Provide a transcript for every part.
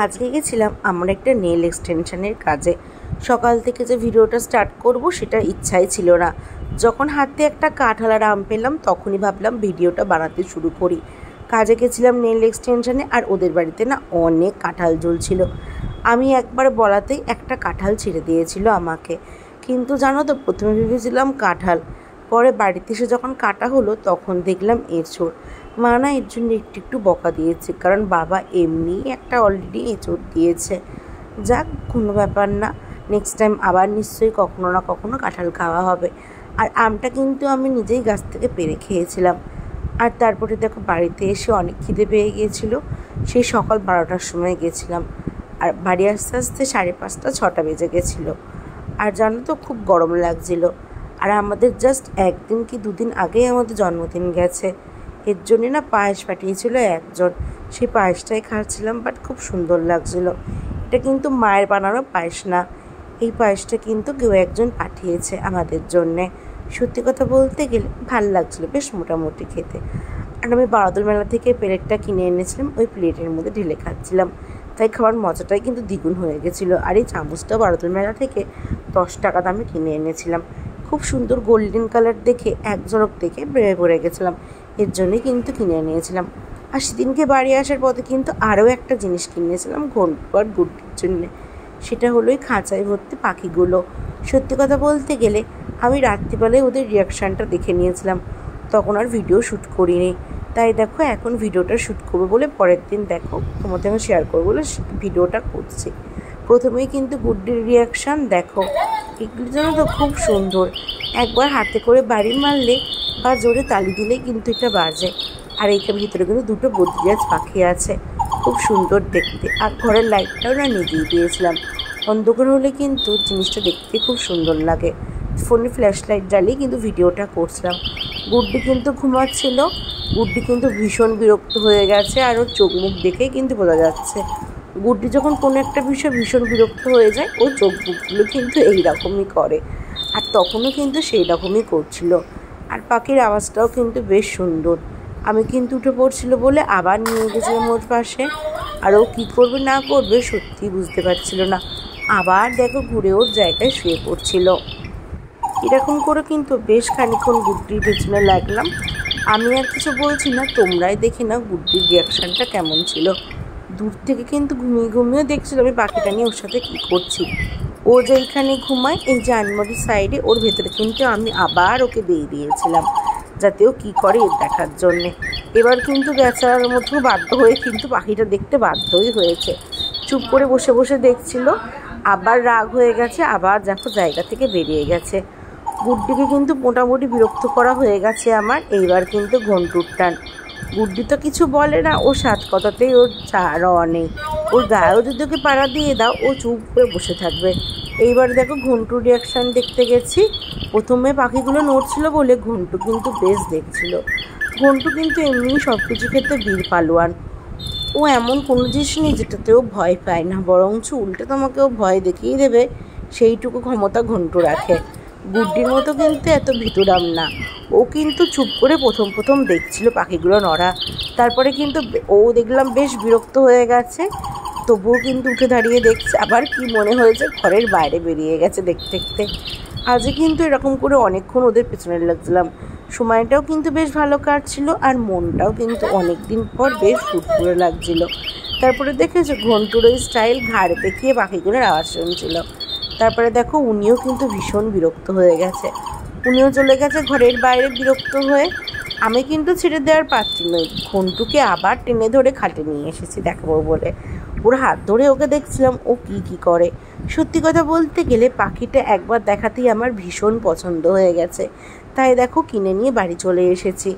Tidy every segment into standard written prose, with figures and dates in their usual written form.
আজকে গেছিলাম আমার একটা নেল এক্সটেনশনের কাজে। সকাল থেকে যে ভিডিওটা স্টার্ট করব সেটা ইচ্ছাই ছিল না। যখন হাতে একটা কাঁঠাল আর আম পেলাম তখনই ভাবলাম ভিডিওটা বানাতে শুরু করি। কাজে গেছিলাম নেল এক্সটেনশনে, আর ওদের বাড়িতে না অনেক কাঁঠাল ঝুলছিল। আমি একবার বলাতেই একটা কাঁঠাল ছেড়ে দিয়েছিল আমাকে, কিন্তু জানো তো প্রথমে ভেবেছিলাম কাঁঠাল, পরে বাড়িতে এসে যখন কাটা হলো তখন দেখলাম এঁচোড়। মা না এর জন্য একটু একটু বকা দিয়েছে, কারণ বাবা এমনি একটা অলরেডি এঁচোড় দিয়েছে। যাক, কোনো ব্যাপার না, নেক্সট টাইম আবার নিশ্চয়ই কখনো না কখনো কাঁঠাল খাওয়া হবে। আর আমটা কিন্তু আমি নিজেই গাছ থেকে পেড়ে খেয়েছিলাম। আর তারপরে দেখো বাড়িতে এসে অনেক খিদে পেয়ে গিয়েছিলো। সেই সকাল 12টার সময় গেছিলাম, আর বাড়ি আস্তে আস্তে 5:30 6টা বেজে গেছিলো। আর জানো তো খুব গরম লাগছিলো। আর আমাদের জাস্ট একদিন কি দুদিন আগেই আমাদের জন্মদিন গেছে। এর জন্যে না পায়েস পাঠিয়েছিল একজন, সেই পায়েসটাই খাচ্ছিলাম, বাট খুব সুন্দর লাগছিলো। এটা কিন্তু মায়ের বানানো পায়েস না, এই পায়েসটা কিন্তু কেউ একজন পাঠিয়েছে আমাদের জন্যে। সত্যি কথা বলতে গেলে ভাল লাগছিলো, বেশ মোটামুটি খেতে। আর আমি বারোদল মেলা থেকে প্লেটটা কিনে এনেছিলাম, ওই প্লেটের মধ্যে ঢেলে খাচ্ছিলাম, তাই খাবার মজাটাই কিন্তু দ্বিগুণ হয়ে গেছিলো। আর এই চামচটাও বারোদল মেলা থেকে 10 টাকা দামে কিনে এনেছিলাম। খুব সুন্দর গোল্ডেন কালার দেখে এক ঝলক দেখে প্রেমে পড়ে গেছিলাম, এর জন্যই কিন্তু কিনে নিয়েছিলাম। আর সেদিনকে বাড়ি আসার পথে কিন্তু আরও একটা জিনিস কিনেছিলাম ঘন্টু আর গুড্ডির জন্যে। সেটা হলো এই খাঁচায় ভর্তি পাখিগুলো। সত্যি কথা বলতে গেলে আমি রাত্রিবেলায় ওদের রিয়াকশানটা দেখে নিয়েছিলাম, তখন আর ভিডিও শ্যুট করিনি। তাই দেখো এখন ভিডিওটা শ্যুট করবো বলে পরের দিন দেখো তোমাদের সঙ্গে শেয়ার করবো বলে ভিডিওটা করছি। প্রথমেই কিন্তু গুড্ডির রিয়াকশান দেখো, এগুলো যেন তো খুব সুন্দর। একবার হাতে করে বাড়ি মারলে বা জোরে তালি দিলেই কিন্তু এটা বাজে। আর এইটার ভিতরে কিন্তু দুটো বদ্রিয়াজ পাখি আছে, খুব সুন্দর দেখতে। আর ঘরের লাইটটাও না নিভিয়ে দিয়েছিলাম, অন্ধকার হলে কিন্তু জিনিসটা দেখতে খুব সুন্দর লাগে। ফোনে ফ্ল্যাশ লাইট জ্বালিয়ে কিন্তু ভিডিওটা করছিলাম। গুড্ডি কিন্তু ঘুমাচ্ছিল, গুড্ডি কিন্তু ভীষণ বিরক্ত হয়ে গেছে, আর ওর চোখ মুখ দেখেই কিন্তু বোঝা যাচ্ছে। গুড্ডি যখন কোনো একটা বিষয় ভীষণ বিরক্ত হয়ে যায়, ও চোখ মুখগুলো কিন্তু এইরকমই করে, আর তখনও কিন্তু সেই রকমই করছিল। আর পাখির আওয়াজটাও কিন্তু বেশ সুন্দর। আমি কিন্তু উঠে পড়ছিল বলে আবার নিয়ে গেছিলাম ওর পাশে, আর ও কী করবে না করবে সত্যিই বুঝতে পারছিল না। আবার দেখো ঘুরে ওর জায়গায় শুয়ে পড়ছিল। এরকম করে কিন্তু বেশ খানিক্ষণ গুড্ডির পেছনে লাগলাম। আমি আর কিছু বলছি না, তোমরাই দেখে নাও গুড্ডির রিয়াকশানটা কেমন ছিল। দূর থেকে কিন্তু ঘুমিয়ে ঘুমিয়ে দেখছিল আমি পাখিটা নিয়ে ওর সাথে কী করছি। ও যেইখানে ঘুমায় এই যে আনমরির সাইডে, ওর ভেতরে কিন্তু আমি আবার ওকে দিয়ে দিয়েছিলাম যাতে ও কী করে এর দেখার জন্যে। এবার কিন্তু বেচারার মতো বাধ্য হয়ে কিন্তু পাখিটা দেখতে বাধ্যই হয়েছে। চুপ করে বসে বসে দেখছিল, আবার রাগ হয়ে গেছে, আবার দেখো জায়গা থেকে বেরিয়ে গেছে। গুড্ডিকে কিন্তু মোটামুটি বিরক্ত করা হয়ে গেছে আমার। এইবার কিন্তু ঘন্টুর টান। গুড্ডি তো কিছু বলে না, ও সাত কথাতেই ওর রওয়া নেই। ওর গায়েও যদি ওকে পাড়া দিয়ে দাও ও চুপ করে বসে থাকবে। এইবার দেখো ঘন্টুর রিয়াকশান দেখতে গেছি। প্রথমে পাখিগুলো নড়ছিল বলে ঘন্টু কিন্তু বেশ দেখছিল। ঘন্টু কিন্তু এমনি সব কিছু ক্ষেত্রে বীর পালোয়ান। ও এমন কোনো জিনিস নেই যেটাতেও ভয় পায় না, বরঞ্চ উল্টে তোমাকেও ভয় দেখিয়ে দেবে, সেইটুকু ক্ষমতা ঘন্টু রাখে। গুড্ডির মতো কিন্তু এত ভিতরাম না। ও কিন্তু চুপ করে প্রথম দেখছিল পাখিগুলো নড়া। তারপরে কিন্তু ও দেখলাম বেশ বিরক্ত হয়ে গেছে, তবুও কিন্তু উঠে দাঁড়িয়ে দেখছে। আবার কি মনে হয়েছে ঘরের বাইরে বেরিয়ে গেছে দেখতে দেখতে। আজকে কিন্তু এরকম করে অনেকক্ষণ ওদের পেছনে লাগছিলাম। সময়টাও কিন্তু বেশ ভালো কাটছিল, আর মনটাও কিন্তু অনেক দিন পর বেশ ফুরফুরে লাগছিল। তারপরে দেখেছো ঘন্টুর ওই স্টাইল ঘাড় দেখিয়ে পাখিগুলোর আওয়াজ শুনছিল। তারপরে দেখো উনিও কিন্তু ভীষণ বিরক্ত হয়ে গেছে, উনিও চলে গেছে ঘরের বাইরে বিরক্ত হয়ে। আমি কিন্তু ছেড়ে দেওয়ার পাত্রী নই, ঘন্টুকে আবার টেনে ধরে খাটে নিয়ে এসেছি দেখাবো বলে। ওর হাত ধরে ওকে দেখছিলাম ও কী করে। সত্যি কথা বলতে গেলে পাখিটা একবার দেখাতেই আমার ভীষণ পছন্দ হয়ে গেছে, তাই দেখো কিনে নিয়ে বাড়ি চলে এসেছি।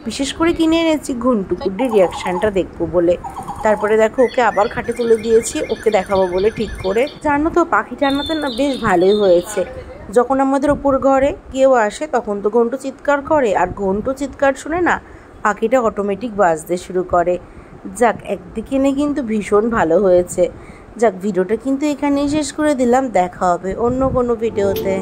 বিশেষ করে কিনে এনেছি ঘন্টু গুড্ডির রিয়াকশানটা দেখবো বলে। তারপরে দেখো ওকে আবার খাটে তুলে দিয়েছি ওকে দেখাবো বলে ঠিক করে। জানো তো পাখিটা আনাতে না বেশ ভালোই হয়েছে। যখন আমাদের ওপর ঘরে কেউ আসে তখন তো ঘন্টু চিৎকার করে, আর ঘন্টু চিৎকার শুনে না পাখিটা অটোমেটিক বাজতে শুরু করে। যাক, একদিকে নিয়ে কিন্তু ভীষণ ভালো হয়েছে। যাক, ভিডিওটা কিন্তু এখানেই শেষ করে দিলাম। দেখা হবে অন্য কোনো ভিডিওতে।